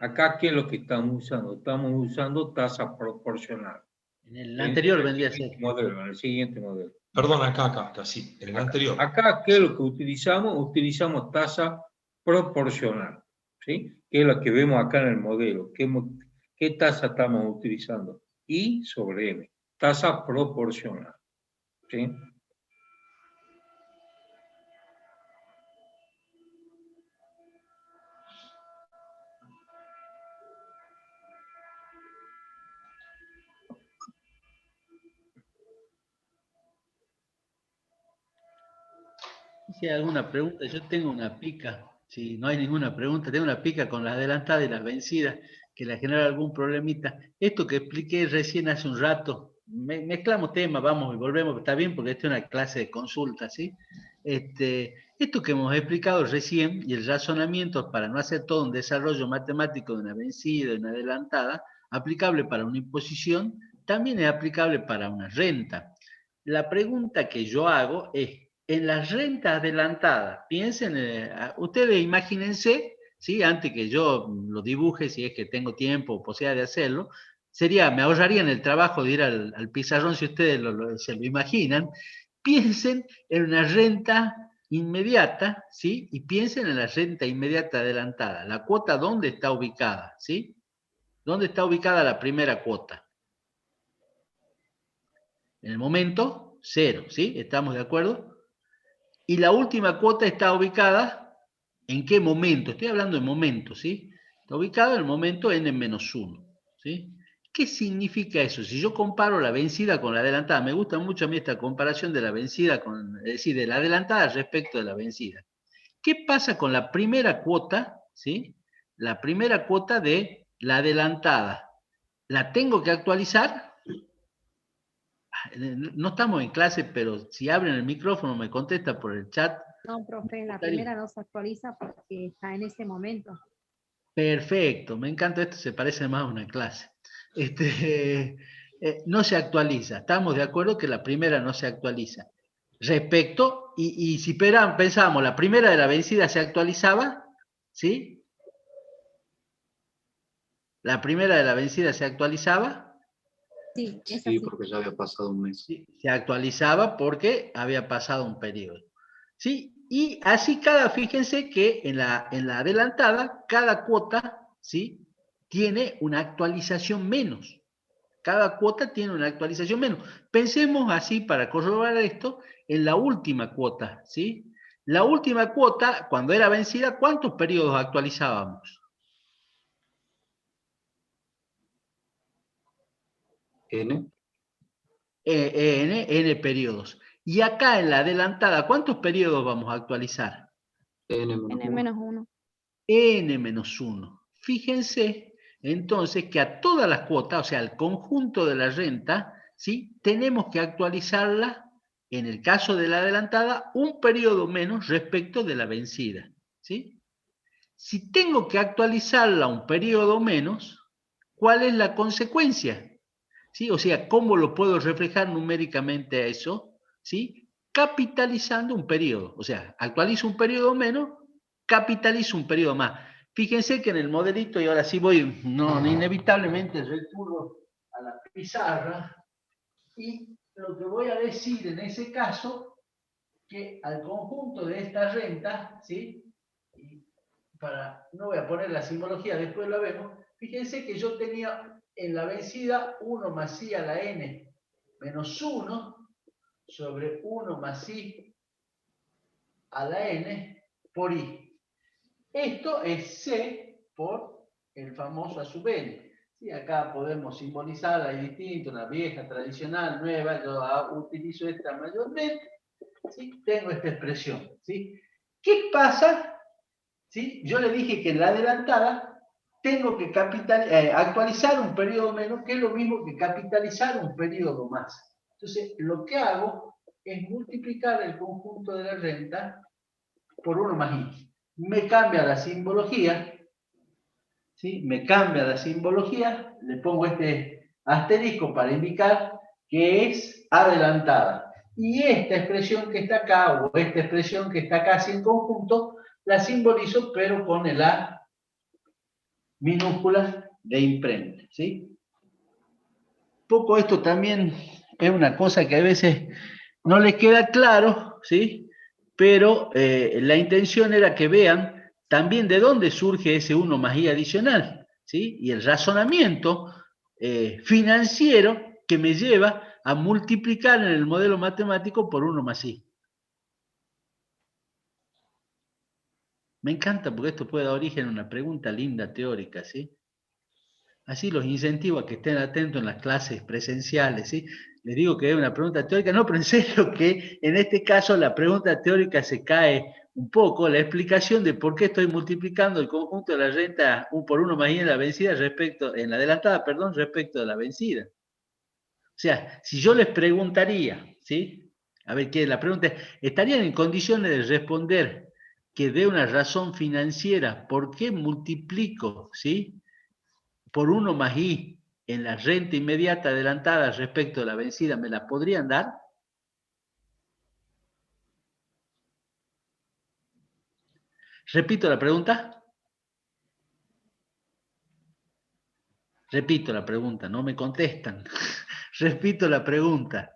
Acá, ¿qué es lo que estamos usando? Estamos usando tasa proporcional. En el anterior vendría a ser. En el siguiente modelo. Perdón, acá, sí, en el anterior. Acá, ¿qué es lo que utilizamos? Utilizamos tasa proporcional, ¿sí? Que es la que vemos acá en el modelo. ¿Qué tasa estamos utilizando? I sobre M. Tasa proporcional, ¿sí? Si hay alguna pregunta, yo tengo una pica. Si no hay ninguna pregunta, tengo una pica con las adelantadas y las vencidas que le genera algún problemita. Esto que expliqué recién hace un rato, mezclamos temas, vamos y volvemos, está bien porque esta es una clase de consulta, ¿sí? Esto que hemos explicado recién y el razonamiento para no hacer todo un desarrollo matemático de una vencida y una adelantada, aplicable para una imposición, también es aplicable para una renta. La pregunta que yo hago es, en las rentas adelantadas, piensen, ustedes imagínense, ¿sí? Antes que yo lo dibuje, si es que tengo tiempo o posibilidad de hacerlo, me ahorrarían el trabajo de ir al pizarrón si ustedes se lo imaginan. Piensen en una renta inmediata, ¿sí? Y piensen en la renta inmediata adelantada. La cuota, ¿dónde está ubicada? ¿Sí? ¿Dónde está ubicada la primera cuota? En el momento 0, ¿sí? ¿Estamos de acuerdo? Y la última cuota está ubicada, ¿en qué momento? Estoy hablando de momento, ¿sí? Está ubicada en el momento n-1, ¿sí? ¿Qué significa eso? Si yo comparo la vencida con la adelantada, me gusta mucho a mí esta comparación de la vencida es decir, de la adelantada respecto de la vencida. ¿Qué pasa con la primera cuota, ¿sí? la primera cuota de la adelantada. ¿La tengo que actualizar? No estamos en clase, pero si abren el micrófono me contesta por el chat. No, profe, la primera no se actualiza porque está en ese momento. Perfecto, me encanta esto, se parece más a una clase. No se actualiza, estamos de acuerdo que la primera no se actualiza. Respecto, y si pensábamos, la primera de la vencida se actualizaba, ¿sí? La primera de la vencida se actualizaba. Sí, es Sí, así. porque ya había pasado un mes. Sí, se actualizaba porque había pasado un periodo. ¿Sí? Y así fíjense que en la adelantada, cada cuota, ¿sí?, tiene una actualización menos. Cada cuota tiene una actualización menos. Pensemos así, para corroborar esto, en la última cuota, ¿sí? La última cuota, cuando era vencida, ¿cuántos periodos actualizábamos? N. N periodos. Y acá en la adelantada, ¿cuántos periodos vamos a actualizar? N-1. N-1. Fíjense entonces que a todas las cuotas, o sea, al conjunto de la renta, ¿sí?, tenemos que actualizarla, en el caso de la adelantada, un periodo menos respecto de la vencida, ¿sí? Si tengo que actualizarla un periodo menos, ¿cuál es la consecuencia? ¿Sí? O sea, ¿cómo lo puedo reflejar numéricamente a eso? ¿Sí? Capitalizando un periodo. O sea, actualizo un periodo menos, capitalizo un periodo más. Fíjense que en el modelito, y ahora sí voy, no, inevitablemente recurro a la pizarra, y lo que voy a decir en ese caso, que al conjunto de esta renta, ¿sí?, no voy a poner la simbología, después lo vemos. Fíjense que yo tenía en la vencida 1 más i a la n menos 1 sobre 1 más i a la n por i. Esto es c por el famoso a sub n. ¿Sí? Acá podemos simbolizarla, hay distinto, una vieja, tradicional, nueva, yo utilizo esta mayormente. ¿Sí? Tengo esta expresión. ¿Sí? ¿Qué pasa? ¿Sí? Yo le dije que en la adelantada tengo que actualizar un periodo menos, que es lo mismo que capitalizar un periodo más. Entonces, lo que hago es multiplicar el conjunto de la renta por 1 más i. Me cambia la simbología, ¿sí? Me cambia la simbología, le pongo este asterisco para indicar que es adelantada. Y esta expresión que está acá, o esta expresión que está acá sin conjunto, la simbolizo, pero con el A minúscula de imprenta, ¿sí? Poco esto también es una cosa que a veces no les queda claro, ¿sí? Pero la intención era que vean también de dónde surge ese 1 más i adicional, ¿sí? Y el razonamiento financiero que me lleva a multiplicar en el modelo matemático por 1 más i. Me encanta porque esto puede dar origen a una pregunta linda teórica, ¿sí? Así los incentivo a que estén atentos en las clases presenciales, ¿sí? Les digo que es una pregunta teórica, no, pero en serio que en este caso la pregunta teórica se cae un poco, la explicación de por qué estoy multiplicando el conjunto de la renta por 1 más i en la vencida en la adelantada, perdón, respecto de la vencida. O sea, si yo les preguntaría, ¿sí? A ver, ¿qué? La pregunta es, ¿estarían en condiciones de responder que de una razón financiera, ¿por qué multiplico, ¿sí?, por 1 más i en la renta inmediata adelantada respecto de la vencida? ¿Me la podrían dar? Repito la pregunta. Repito la pregunta, no me contestan. Repito la pregunta.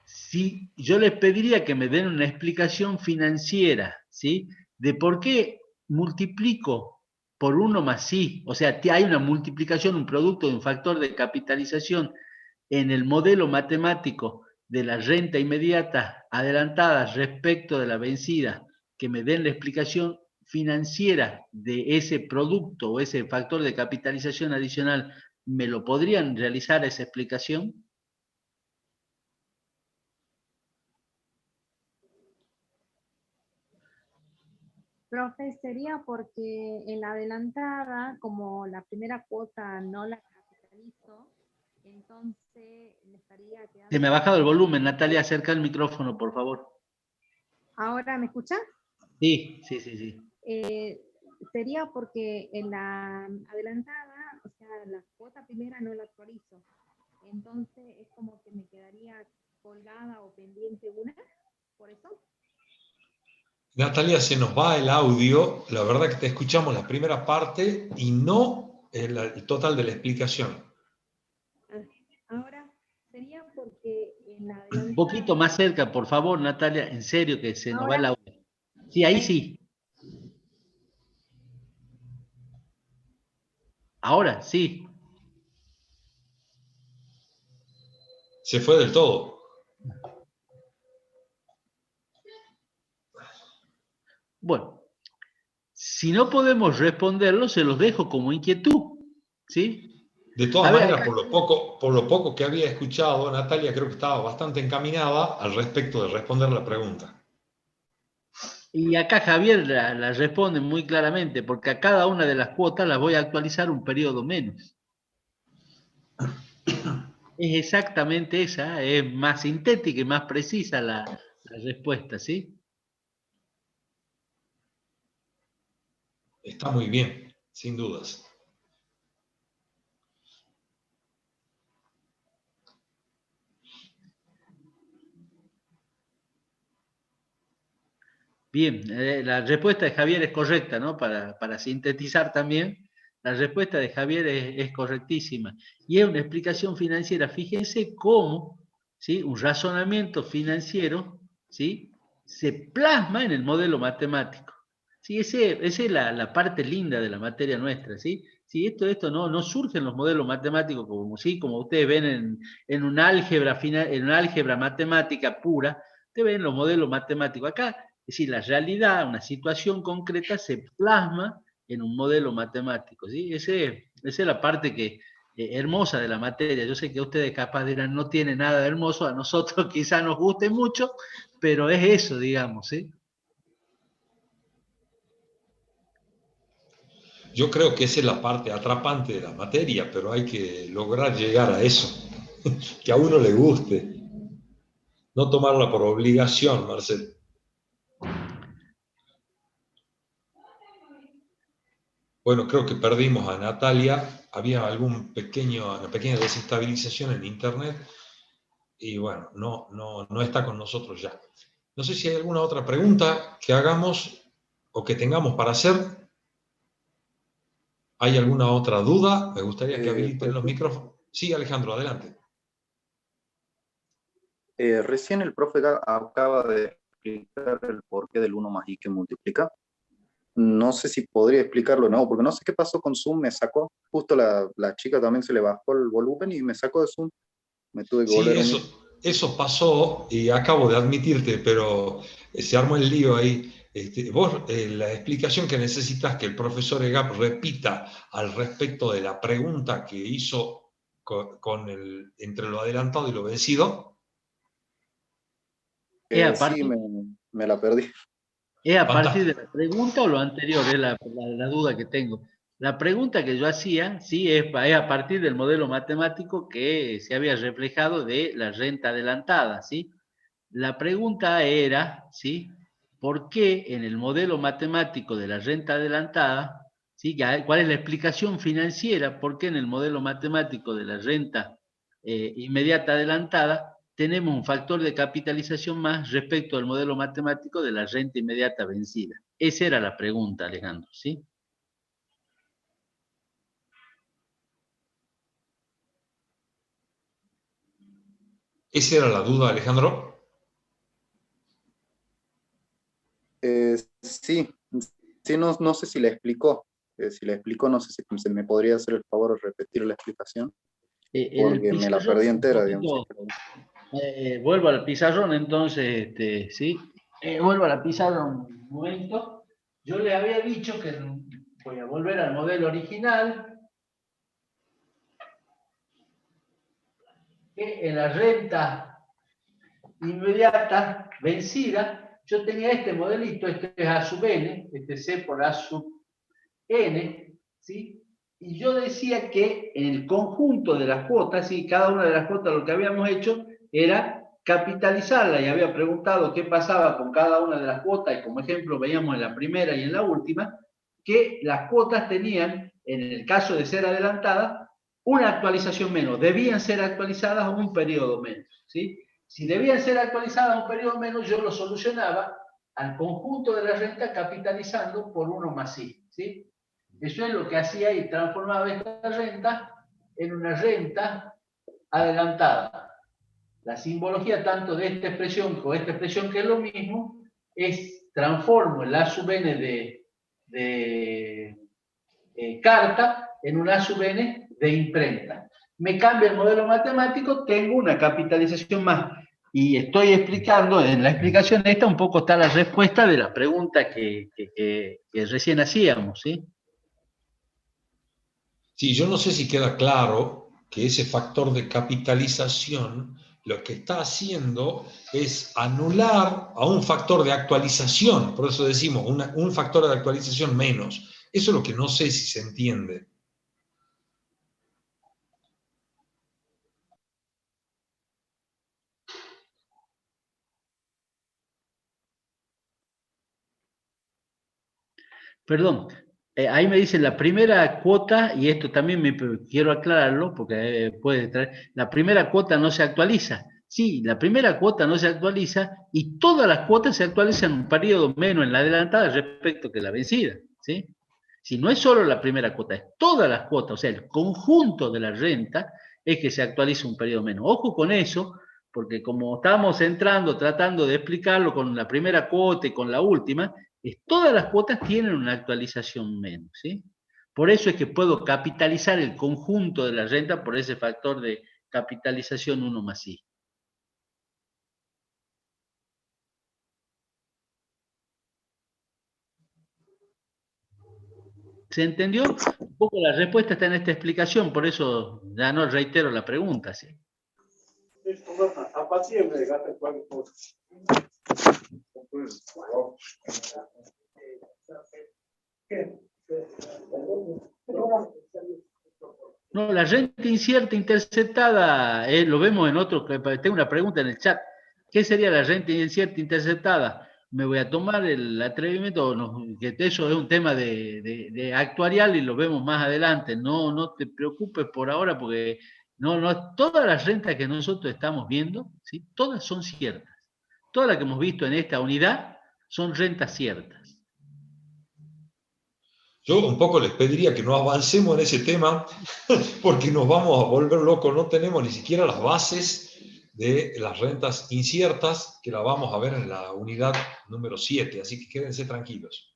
Si yo les pediría que me den una explicación financiera, ¿sí?, de por qué multiplico por 1 más i, o sea, hay una multiplicación, un producto de un factor de capitalización en el modelo matemático de la renta inmediata adelantada respecto de la vencida, que me den la explicación financiera de ese producto o ese factor de capitalización adicional, ¿me lo podrían realizar esa explicación? Profe, sería porque en la adelantada, como la primera cuota no la capitalizo, entonces me estaría quedando... Se me ha bajado el volumen, Natalia, acerca el micrófono, por favor. ¿Ahora me escucha? Sí, sí, sí, sí. Sería porque en la adelantada, o sea, la cuota primera no la actualizo. Entonces es como que me quedaría colgada o pendiente una, por eso. Natalia, se nos va el audio. La verdad que te escuchamos la primera parte y no el total de la explicación. Ahora sería porque en la Un adelantada... poquito más cerca, por favor, Natalia, en serio que se nos va el Ahora, audio. Sí, ahí sí. Ahora sí. Se fue del todo. Bueno, si no podemos responderlo, se los dejo como inquietud, ¿sí? De A todas ver, maneras, acá- por lo poco que había escuchado, Natalia creo que estaba bastante encaminada al respecto de responder la pregunta. y acá Javier la responde muy claramente, porque a cada una de las cuotas las voy a actualizar un periodo menos. Es exactamente esa, es más sintética y más precisa la respuesta, ¿sí? Está muy bien, sin dudas. Bien, la respuesta de Javier es correcta, ¿no? Para sintetizar también, la respuesta de Javier es correctísima. Y es una explicación financiera. Fíjense cómo, ¿sí? Un razonamiento financiero, ¿sí? Se plasma en el modelo matemático. ¿Sí? Esa es la parte linda de la materia nuestra, ¿sí? Sí, esto no surge en los modelos matemáticos como, ¿sí? Como ustedes ven en una álgebra, en una álgebra matemática pura, ustedes ven los modelos matemáticos. Acá es decir, la realidad, una situación concreta, se plasma en un modelo matemático. ¿Sí? Esa es la parte hermosa de la materia. Yo sé que ustedes capaz dirán, no tiene nada de hermoso, a nosotros quizás nos guste mucho, pero es eso, digamos. ¿Sí? Yo creo que esa es la parte atrapante de la materia, pero hay que lograr llegar a eso, que a uno le guste, no tomarla por obligación, Marcel. Bueno, creo que perdimos a Natalia, había una pequeña desestabilización en internet y bueno, no está con nosotros ya. No sé si hay alguna otra pregunta que hagamos o que tengamos para hacer. ¿Hay alguna otra duda? Me gustaría que habiliten los micrófonos. Sí, Alejandro, adelante. Recién el profe acaba de explicar el porqué del 1 más i que multiplica. No sé si podría explicarlo, no, porque no sé qué pasó con Zoom, me sacó, justo la chica también se le bajó el volumen y me sacó de Zoom, me tuve que Sí, volver a unir. eso pasó y acabo de admitirte, pero se armó el lío ahí. Vos, la explicación que necesitas que el profesor EGAP repita al respecto de la pregunta que hizo entre lo adelantado y lo vencido. ¿Es a Sí, partir, me la perdí. ¿Es a partir de Fantástico. la pregunta o lo anterior? Es la duda que tengo. La pregunta que yo hacía, sí, es a partir del modelo matemático que se había reflejado de la renta adelantada, ¿sí? La pregunta era, ¿sí? ¿Por qué en el modelo matemático de la renta adelantada, ¿sí? ¿Cuál es la explicación financiera? ¿Por qué en el modelo matemático de la renta inmediata adelantada tenemos un factor de capitalización más respecto al modelo matemático de la renta inmediata vencida? Esa era la pregunta, Alejandro, ¿sí? ¿Esa era la duda, Alejandro? Sí, sí, no sé si le explicó. Si le explico, no sé si se me podría hacer el favor de repetir la explicación, En el porque me la pizarrón, perdí un entera, digamos. poquito, vuelvo al pizarrón entonces, ¿sí? Vuelvo a la pizarrón un momento. Yo le había dicho que voy a volver al modelo original, que en la renta inmediata vencida yo tenía este modelito, este es A sub n, este C por A sub n, ¿sí? Y yo decía que en el conjunto de las cuotas, ¿sí? Cada una de las cuotas lo que habíamos hecho era capitalizarla, y había preguntado qué pasaba con cada una de las cuotas, y como ejemplo veíamos en la primera y en la última, que las cuotas tenían, en el caso de ser adelantadas, una actualización menos, debían ser actualizadas un periodo menos, ¿sí? Si debían ser actualizadas un periodo menos, yo lo solucionaba al conjunto de la renta capitalizando por 1 más I, ¿sí? Eso es lo que hacía y transformaba esta renta en una renta adelantada. La simbología tanto de esta expresión como esta expresión, que es lo mismo, es transformo el A sub n de carta en un A sub n de imprenta. Me cambia el modelo matemático, tengo una capitalización más. Y estoy explicando, en la explicación esta un poco está la respuesta de la pregunta que recién hacíamos, ¿sí? Sí, yo no sé si queda claro que ese factor de capitalización lo que está haciendo es anular a un factor de actualización, por eso decimos un factor de actualización menos. Eso es lo que no sé si se entiende. Perdón, ahí me dicen la primera cuota, y esto también quiero aclararlo, porque puede traer, la primera cuota no se actualiza. Sí, la primera cuota no se actualiza y todas las cuotas se actualizan en un periodo menos en la adelantada respecto que la vencida, ¿sí? Si no es solo la primera cuota, es todas las cuotas, o sea, el conjunto de la renta es que se actualiza un periodo menos. Ojo con eso, porque como estábamos entrando, tratando de explicarlo con la primera cuota y con la última, todas las cuotas tienen una actualización menos, ¿sí? Por eso es que puedo capitalizar el conjunto de la renta por ese factor de capitalización 1 más I. ¿Se entendió? Un poco la respuesta está en esta explicación, por eso ya no reitero la pregunta, ¿sí? No, la renta incierta interceptada, lo vemos en otro, tengo una pregunta en el chat. ¿Qué sería la renta incierta interceptada? Me voy a tomar el atrevimiento, que eso es un tema de actuarial y lo vemos más adelante. No te preocupes por ahora porque todas las rentas que nosotros estamos viendo, ¿sí? Todas son ciertas. Todas las que hemos visto en esta unidad son rentas ciertas. Yo un poco les pediría que no avancemos en ese tema porque nos vamos a volver locos. No tenemos ni siquiera las bases de las rentas inciertas, que la vamos a ver en la unidad número 7, así que quédense tranquilos.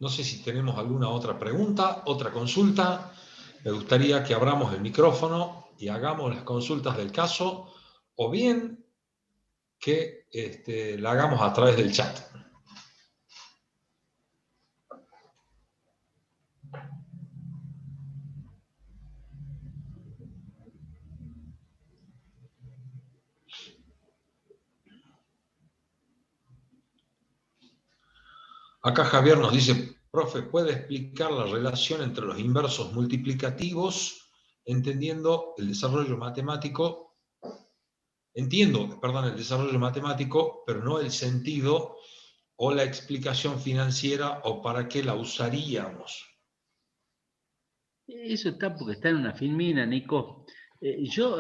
No sé si tenemos alguna otra pregunta, otra consulta. Me gustaría que abramos el micrófono y hagamos las consultas del caso, o bien que la hagamos a través del chat. Acá Javier nos dice, profe, ¿puede explicar la relación entre los inversos multiplicativos, entendiendo el desarrollo matemático? Entiendo, perdón, el desarrollo matemático, pero no el sentido o la explicación financiera o para qué la usaríamos. Eso está porque está en una filmina, Nico. Yo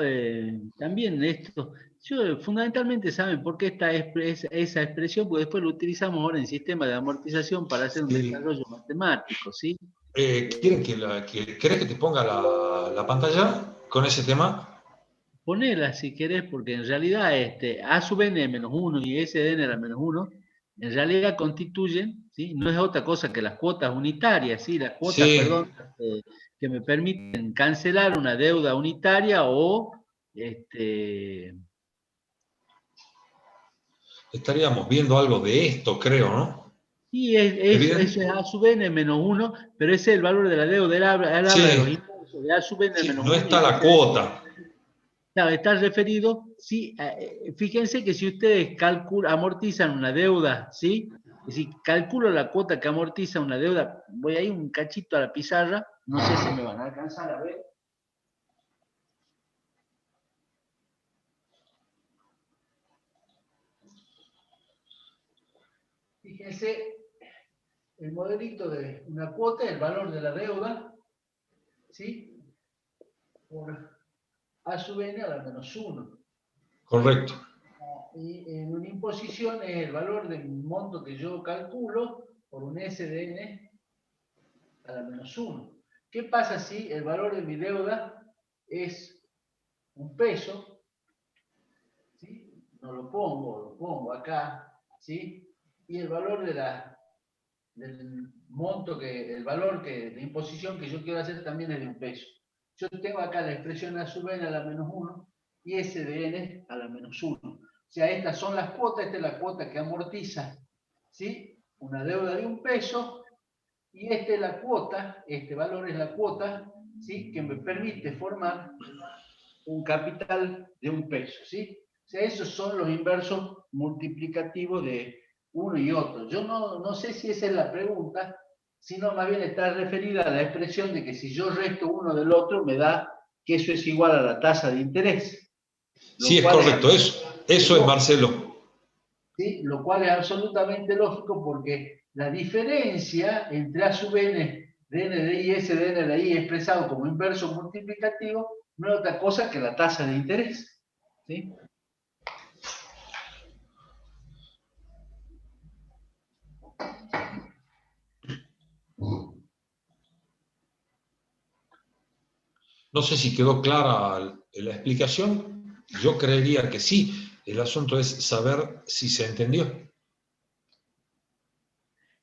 también esto, fundamentalmente saben por qué está esa expresión, porque después lo utilizamos ahora en sistema de amortización para hacer un desarrollo matemático, ¿sí? ¿Querés que te ponga la pantalla con ese tema? Ponela si querés, porque en realidad A sub n menos 1 y S de n era menos 1, en realidad constituyen, ¿sí? No es otra cosa que las cuotas unitarias, ¿sí? Las cuotas, Sí. perdón, que me permiten cancelar una deuda unitaria o Estaríamos viendo algo de esto, creo, ¿no? Sí, eso es A sub n menos 1, pero ese es el valor de la deuda. Él habla de los Sí, inversos de A sub n sí, menos no 1 está y la cuota. claro, está referido, sí, fíjense que si ustedes amortizan una deuda, ¿sí? Es decir, calculo la cuota que amortiza una deuda, voy ahí un cachito a la pizarra, no sé si me van a alcanzar a ver. Fíjense, el modelito de una cuota, el valor de la deuda, ¿sí? Por A sub n a la menos 1. Correcto. Y en una imposición es el valor del monto que yo calculo por un SDN a la menos 1. ¿Qué pasa si el valor de mi deuda es un peso? ¿Sí? No lo pongo acá, ¿sí? Y el valor del monto, el valor de imposición que yo quiero hacer también es de un peso. Yo tengo acá la expresión A sub n a la menos 1 y SDN a la menos 1. O sea, estas son las cuotas, esta es la cuota que amortiza, ¿sí? Una deuda de un peso, y esta es la cuota, este valor es la cuota, ¿sí? Que me permite formar un capital de un peso, ¿sí? O sea, esos son los inversos multiplicativos de uno y otro. Yo no sé si esa es la pregunta, sino más bien está referida a la expresión de que si yo resto uno del otro, me da que eso es igual a la tasa de interés. Sí, es correcto, eso es, Marcelo. ¿Sí? Lo cual es absolutamente lógico porque la diferencia entre A sub n de n de i y s de n de i expresado como inverso multiplicativo no es otra cosa que la tasa de interés. ¿Sí? No sé si quedó clara la explicación. Yo creería que sí. El asunto es saber si se entendió.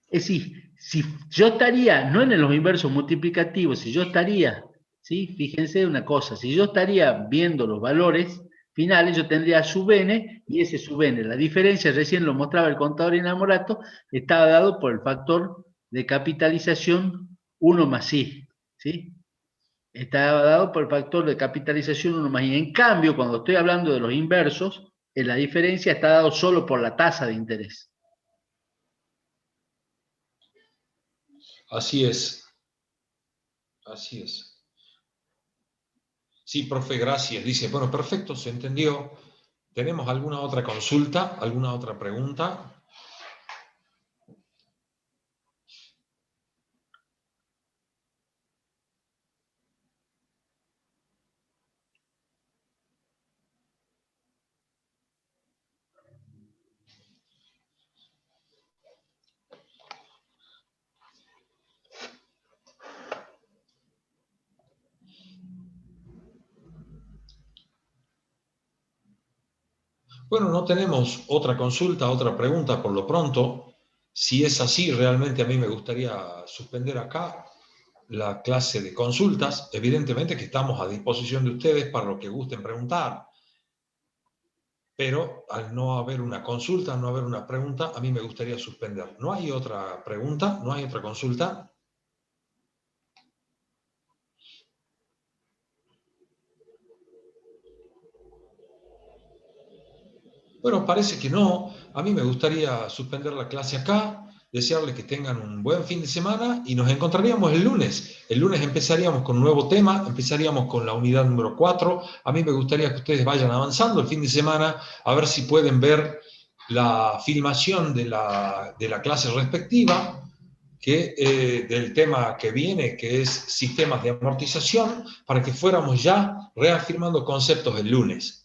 Es decir, si yo estaría, no en los inversos multiplicativos, si yo estaría, ¿sí? Fíjense una cosa, si yo estaría viendo los valores finales, yo tendría sub n y ese sub n. La diferencia, recién lo mostraba el contador inamorato, estaba dado por el factor de capitalización 1 más i, ¿sí? Estaba dado por el factor de capitalización 1 más i. En cambio, cuando estoy hablando de los inversos, la diferencia está dado solo por la tasa de interés. Así es. Así es. Sí, profe, gracias. Dice, bueno, perfecto, se entendió. ¿Tenemos alguna otra consulta? ¿Alguna otra pregunta? Bueno, no tenemos otra consulta, otra pregunta por lo pronto. Si es así, realmente a mí me gustaría suspender acá la clase de consultas. Evidentemente que estamos a disposición de ustedes para lo que gusten preguntar. Pero al no haber una consulta, no haber una pregunta, a mí me gustaría suspender. ¿No hay otra pregunta? ¿No hay otra consulta? Bueno, parece que no. A mí me gustaría suspender la clase acá, desearles que tengan un buen fin de semana y nos encontraríamos el lunes. El lunes empezaríamos con un nuevo tema, empezaríamos con la unidad número 4. A mí me gustaría que ustedes vayan avanzando el fin de semana, a ver si pueden ver la filmación de la clase respectiva, del tema que viene, que es sistemas de amortización, para que fuéramos ya reafirmando conceptos el lunes.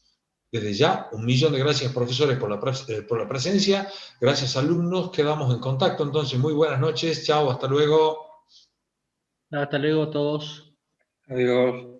Desde ya, 1.000.000 de gracias, profesores, por la presencia. Gracias, alumnos. Quedamos en contacto. Entonces, muy buenas noches. Chao, hasta luego. Hasta luego a todos. Adiós.